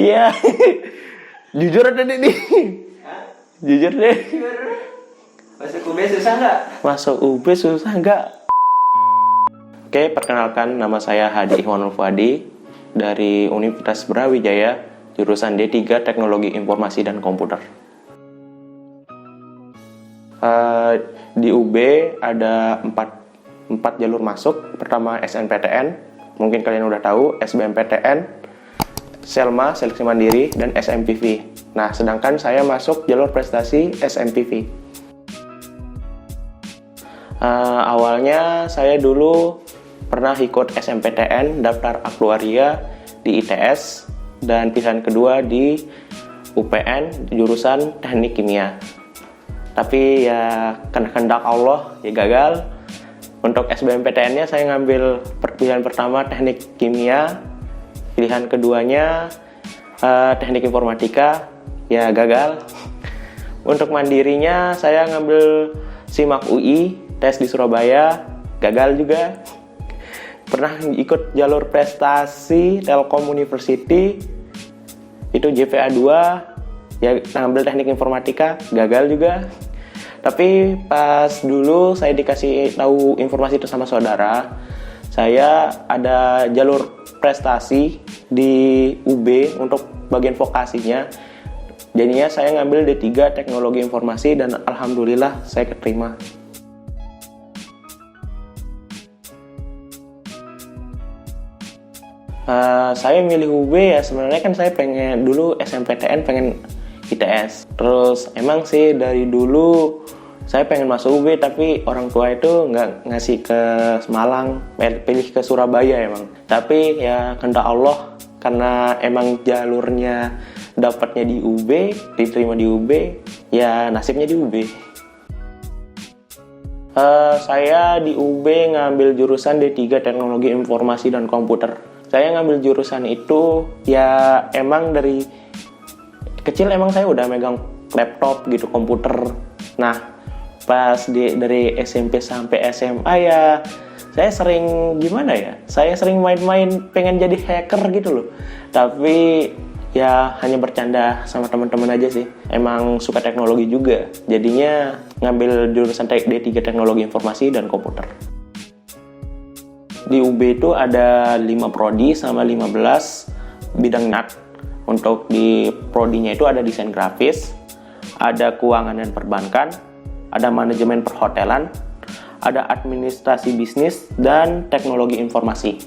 Iya. Jujur ada nih. Jujur deh. Masuk UB susah nggak? Masuk UB susah nggak? Oke, perkenalkan nama saya Hadi Ihwanul Fuadi dari Universitas Brawijaya, jurusan D3 Teknologi Informasi dan Komputer. Di UB ada 4 jalur masuk. Pertama SNPTN, mungkin kalian udah tahu, SBMPTN, Selma, Seleksi Mandiri, dan SMPV. Nah, sedangkan saya masuk jalur prestasi SMPV. Awalnya saya dulu pernah ikut SMPTN, daftar aktuaria di ITS, dan pilihan kedua di UPN, jurusan Teknik Kimia. Tapi ya kehendak Allah ya gagal. Untuk SBMPTN-nya saya ngambil pilihan pertama Teknik Kimia, pilihan keduanya Teknik Informatika, ya gagal. Untuk mandirinya saya ngambil SIMAK UI, tes di Surabaya, gagal juga. Pernah ikut jalur prestasi Telkom University, itu JPA 2, ya ngambil Teknik Informatika, gagal juga. Tapi pas dulu saya dikasih tahu informasi itu sama saudara, saya ada jalur prestasi di UB untuk bagian vokasinya. Jadinya saya ngambil D3 Teknologi Informasi dan alhamdulillah saya keterima. Saya milih UB ya sebenarnya kan saya pengen dulu SMPTN pengen ITS. Terus emang sih dari dulu saya pengen masuk UB tapi orang tua itu nggak ngasih ke Semarang, pilih ke Surabaya emang. Tapi ya kehendak Allah karena emang jalurnya dapatnya di UB, diterima di UB, ya nasibnya di UB. Saya di UB ngambil jurusan D3 Teknologi Informasi dan Komputer. Saya ngambil jurusan itu ya emang dari kecil emang saya udah megang laptop gitu, komputer. Nah, pas dari SMP sampai SMA ya saya sering gimana ya? Saya sering main-main pengen jadi hacker gitu loh. Tapi ya hanya bercanda sama teman-teman aja sih. Emang suka teknologi juga. Jadinya ngambil jurusan D3 Teknologi Informasi dan Komputer. Di UB itu ada 5 prodi sama 15 bidang minat. Untuk di prodinya itu ada desain grafis, ada keuangan dan perbankan, ada manajemen perhotelan, ada administrasi bisnis, dan teknologi informasi.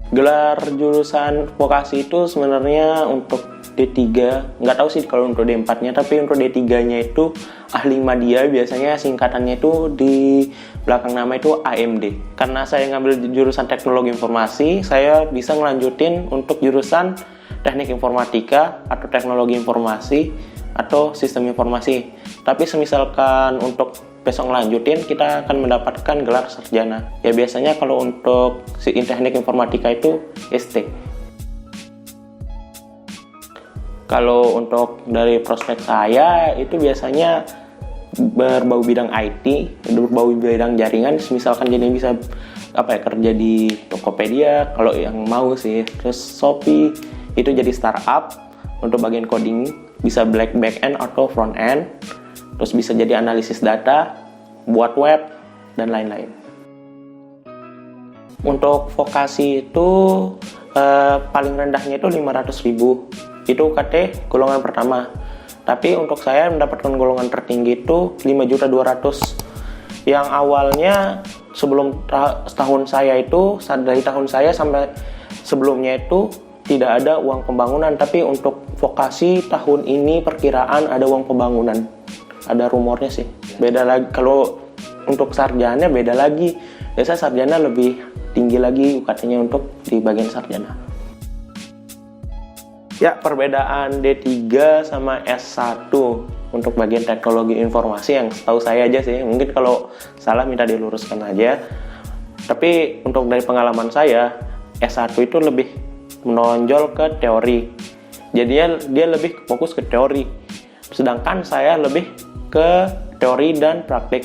Gelar jurusan vokasi itu sebenarnya untuk D3, nggak tahu sih kalau untuk D4-nya, tapi untuk D3-nya itu ahli media, biasanya singkatannya itu di belakang nama itu AMD. Karena saya ngambil jurusan teknologi informasi, saya bisa ngelanjutin untuk jurusan teknik informatika atau teknologi informasi atau sistem informasi. Tapi semisalkan untuk besok ngelanjutin, kita akan mendapatkan gelar sarjana. Ya biasanya kalau untuk teknik informatika itu ST. Kalau untuk dari prospek saya itu biasanya berbau bidang IT, berbau bidang jaringan. Misalkan jadi bisa kerja di Tokopedia kalau yang mau sih. Terus Shopee itu jadi startup untuk bagian coding, bisa back end atau front end. Terus bisa jadi analisis data, buat web dan lain-lain. Untuk vokasi itu paling rendahnya itu 500.000. Itu UKT golongan pertama. Tapi untuk saya mendapatkan golongan tertinggi itu 5.200.000. Yang awalnya sebelum tahun saya itu, dari tahun saya sampai sebelumnya itu tidak ada uang pembangunan. Tapi untuk vokasi tahun ini perkiraan ada uang pembangunan. Ada rumornya sih. Beda lagi kalau untuk sarjana beda lagi. Biasanya sarjana lebih tinggi lagi UKT-nya untuk di bagian sarjana. Ya, perbedaan D3 sama S1 untuk bagian teknologi informasi yang setahu saya aja sih. Mungkin kalau salah minta diluruskan aja. Tapi untuk dari pengalaman saya, S1 itu lebih menonjol ke teori. Jadinya dia lebih fokus ke teori. Sedangkan saya lebih ke teori dan praktik.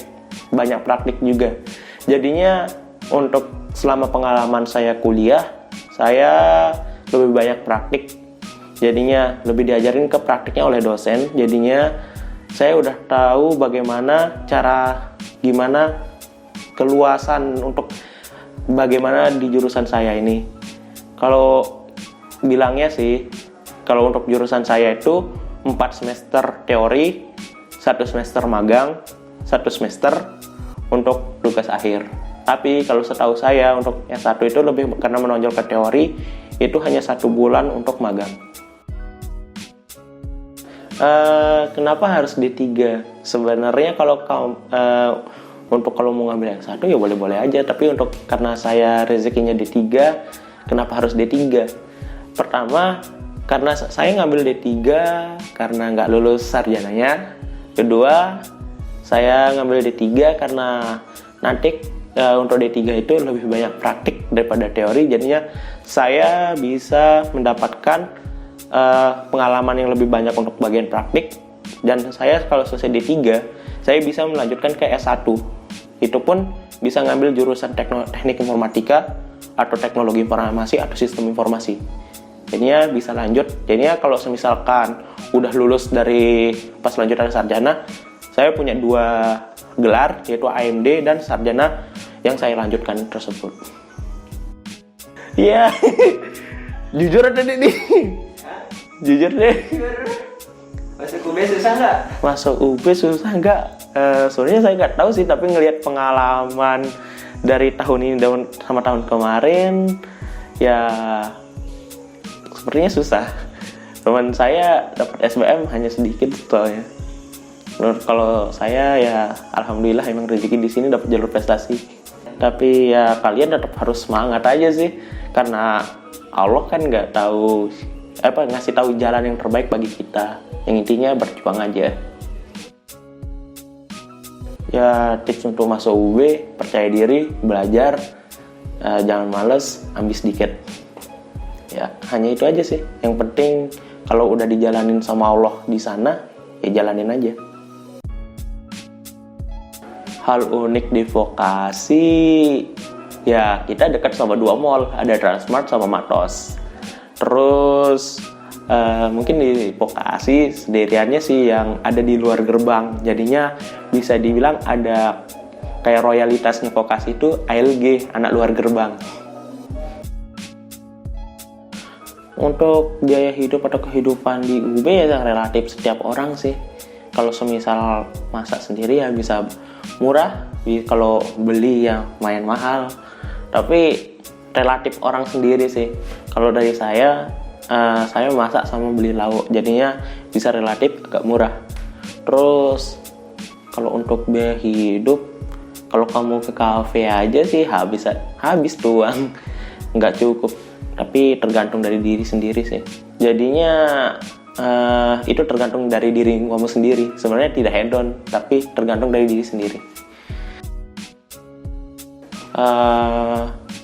Banyak praktik juga. Jadinya untuk selama pengalaman saya kuliah, saya lebih banyak praktik, jadinya lebih diajarin ke praktiknya oleh dosen. Jadinya saya udah tahu gimana keluasan untuk bagaimana di jurusan saya ini. Kalau bilangnya sih, kalau untuk jurusan saya itu 4 semester teori, 1 semester magang, 1 semester untuk tugas akhir. Tapi kalau setahu saya untuk S1 itu lebih karena menonjol ke teori, itu hanya 1 bulan untuk magang. Kenapa harus D3? Sebenarnya kalau kalau mau ngambil S1 ya boleh-boleh aja, tapi karena saya rezekinya D3, kenapa harus D3? Pertama, karena saya ngambil D3 karena nggak lulus sarjananya. Kedua, saya ngambil D3 karena nanti untuk D3 itu lebih banyak praktik daripada teori. Jadinya saya bisa mendapatkan pengalaman yang lebih banyak untuk bagian praktik. Dan saya kalau selesai D3, saya bisa melanjutkan ke S1. Itu pun bisa ngambil jurusan teknik informatika atau teknologi informasi atau sistem informasi. Jadinya bisa lanjut. Jadinya kalau misalkan udah lulus dari pas lanjutan sarjana, saya punya 2 gelar, yaitu AMD dan sarjana yang saya lanjutkan tersebut. Iya. Jujur tadi nih. Jujur deh. Masuk UB susah nggak? Masuk UB susah nggak? Sebenarnya saya nggak tahu sih, tapi ngelihat pengalaman dari tahun ini sama tahun kemarin, ya sepertinya susah. Teman saya dapat SBM hanya sedikit soalnya. Menurut kalau saya ya alhamdulillah emang rezeki di sini dapat jalur prestasi. Tapi ya kalian tetap harus semangat aja sih, karena Allah kan ngasih tahu jalan yang terbaik bagi kita. Yang intinya berjuang aja. Ya tips untuk masuk UB, percaya diri, belajar, jangan males, ambis dikit. Ya hanya itu aja sih. Yang penting kalau udah dijalanin sama Allah di sana, ya jalanin aja. Hal unik di vokasi, ya kita dekat sama 2 mall, ada Transmart sama Matos. Terus mungkin di vokasi sendiriannya sih yang ada di luar gerbang. Jadinya bisa dibilang ada kayak royalitasnya vokasi itu ALG, anak luar gerbang. Untuk biaya hidup atau kehidupan di UB ya relatif setiap orang sih. Kalau semisal masak sendiri ya bisa murah, kalau beli ya lumayan mahal. Tapi relatif orang sendiri sih. Kalau dari saya masak sama beli lauk, jadinya bisa relatif agak murah. Terus kalau untuk biaya hidup, kalau kamu ke kafe aja sih habis tuh uang, nggak cukup. Tapi tergantung dari diri sendiri sih. Jadinya itu tergantung dari diri kamu sendiri. Sebenarnya tidak hedon, tapi tergantung dari diri sendiri.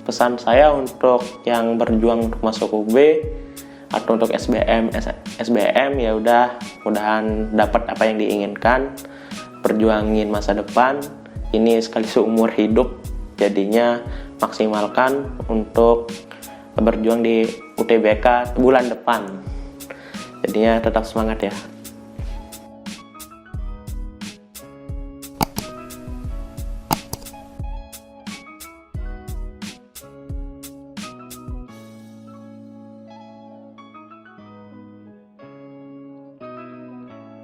Pesan saya untuk yang berjuang untuk masuk UB atau untuk SBM ya mudahan dapat apa yang diinginkan, perjuangin masa depan. Ini sekali seumur hidup, jadinya maksimalkan untuk berjuang di UTBK bulan depan. Jadinya tetap semangat ya.